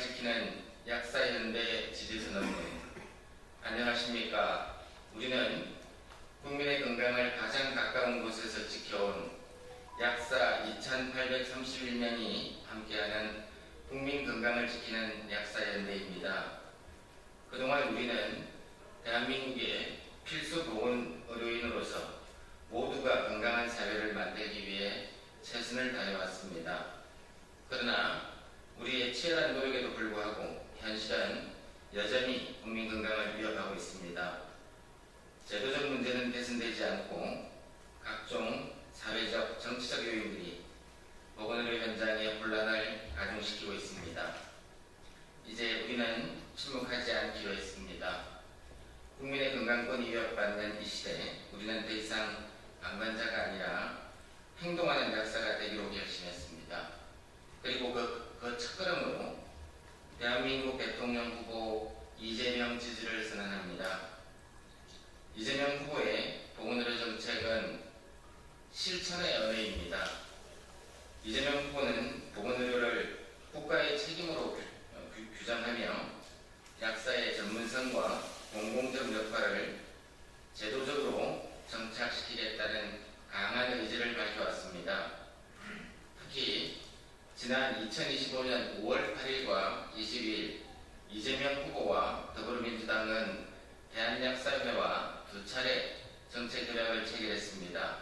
지키는 약사연대 지지선언문. 안녕하십니까. 우리는 국민의 건강을 가장 가까운 곳에서 지켜온 약사 2831명이 함께하는 국민 건강을 지키는 약사연대입니다. 그동안 우리는 대한민국의 필수 보건 의료인으로서 모두가 건강한 사회를 만들기 위해 최선을 다해왔습니다. 그러나 우리의 치열한 노력에도 불구하고 현실은 여전히 국민 건강을 위협하고 있습니다. 제도적 문제는 개선되지 않고 각종 사회적, 정치적 요인들이 보건의료 현장의 혼란을 가중시키고 있습니다. 이제 우리는 침묵하지 않기로 했습니다. 국민의 건강권이 위협받는 이 시대에 우리는 더 이상 방관자가 아니라 행동하는 약사가 되기로 결심했습니다. 그리고 그 첫걸음으로 대한민국 대통령 후보 이재명 지지를 선언합니다. 이재명 후보의 보건의료 정책은 실천의 언어입니다. 이재명 후보는 보건의료를 국가의 책임으로 규정하며 약사의 전문성과 공공적 역할을 제도적으로 정착시키겠다는 강한 의지를 밝혀왔습니다. 특히 지난 2025년 5월 8일과 22일 이재명 후보와 더불어민주당은 대한약사협회와 두 차례 정책협약을 체결했습니다.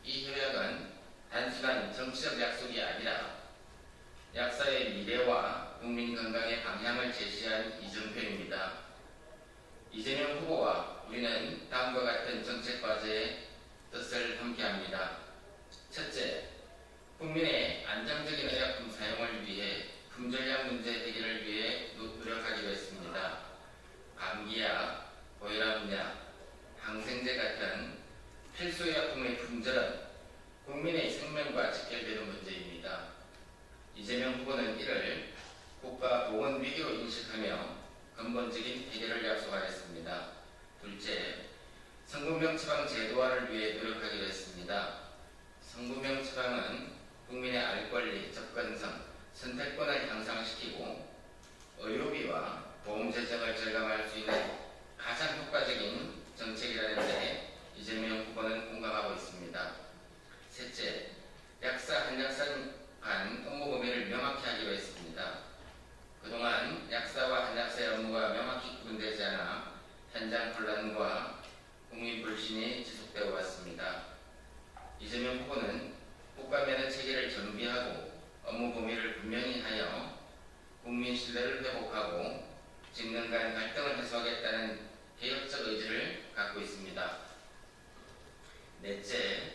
이 협약은 단순한 정치적 약속이 아니라 약사의 미래와 국민 건강의 방향을 제시한 이정표입니다. 이재명 후보와 우리는 다음과 같은 정책 과제의 뜻을 함께합니다. 첫째, 국민의 안정적인 의약품 사용을 위해 품절약 문제 해결을 위해 노력하기로 했습니다. 감기약, 고혈압약, 항생제 같은 필수 의약품의 품절은 국민의 생명과 직결되는 문제입니다. 이재명 후보는 이를 국가 보건 위기로 인식하며 근본적인 해결을 약속하였습니다. 둘째, 성분명 처방 제도화를 위해 노력하기로 했습니다. 성분명 처방은 국민의 알 권리, 접근성, 선택권을 향상시키고 의료비와 보험 재정을 절감할 수 있는 가장 효과적인 정책이라는 데 이재명 후보는 공감하고 있습니다. 셋째, 약사, 한약사 간 업무 범위를 명확히 하기로 했습니다. 그동안 약사와 한약사의 업무가 명확히 구분되지 않아 현장 혼란과 국민 불신이 지속되어 왔습니다. 이재명 후보는 국가 면허 체계를 정비하고 업무 범위를 분명히 하여 국민 신뢰를 회복하고 직능 간 갈등을 해소하겠다는 개혁적 의지를 갖고 있습니다. 넷째,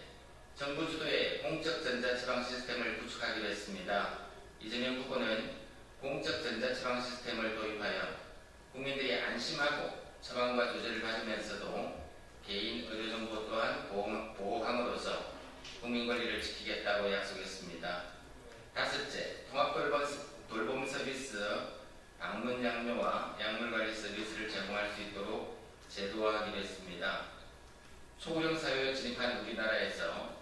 정부 주도의 공적 전자처방 시스템을 구축하기로 했습니다. 이재명 후보는 공적 전자처방 시스템을 도입하여 국민들이 안심하고 처방과 조제를 받으면서도 개인 의료정보 또한 보호함으로써 국민 권리를 지키겠다고 약속했습니다. 다섯째, 통합돌봄 서비스, 방문 양료와 약물관리 서비스를 제공할 수 있도록 제도화하기로 했습니다. 초고령 사회에 진입한 우리나라에서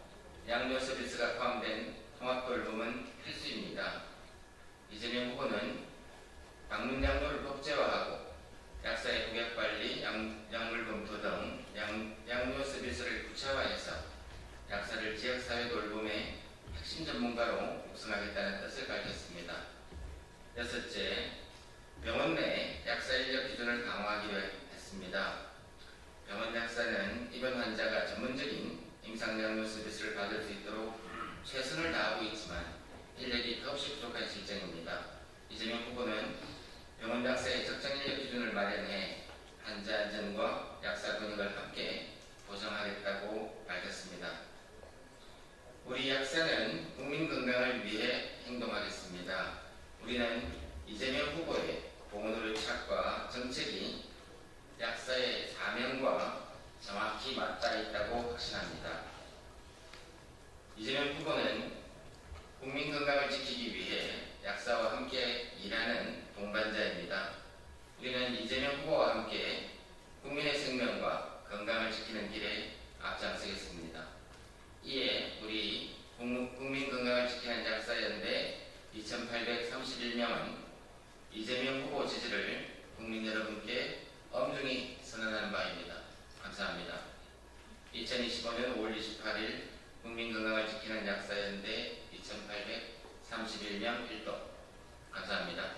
양료 서비스가 포함된 통합돌봄은 필수입니다. 이재명 후보는 방문 양료를 법제화하고 약사의 고객 관리, 약물 검토 등 양료 서비스를 구체화해서 약사를 지역사회 돌봄의 핵심 전문가로 육성하겠다는 뜻을 밝혔습니다. 여섯째, 병원 내 약사 인력 기준을 강화하기로 했습니다. 병원 약사는 입원 환자가 전문적인 임상양료 서비스를 받을 수 있도록 최선을 다하고 있지만 인력이 더없이 부족한 실정입니다. 이재명 후보는 병원 약사의 적정 인력 기준을 마련해 환자 안전과 약사 권익을 함께 보장하겠다고 밝혔습니다. 우리 약사는 국민 건강을 위해 행동하겠습니다. 우리는 이재명 후보의 보건의료 착과 정책이 약사의 사명과 정확히 맞닿아 있다고 확신합니다. 이재명 후보는 국민 건강을 지키기 위해 약사와 함께 일하는 동반자입니다. 우리는 이재명 후보와 함께 국민의 생명과 건강을 지키는 길에 앞장서겠습니다. 이에 우리 국민 건강을 지키는 약사연대 2831명은 이재명 후보 지지를 국민 여러분께 엄중히 선언하는 바입니다. 감사합니다. 2025년 5월 28일 국민건강을 지키는 약사연대 2831명 1도 감사합니다.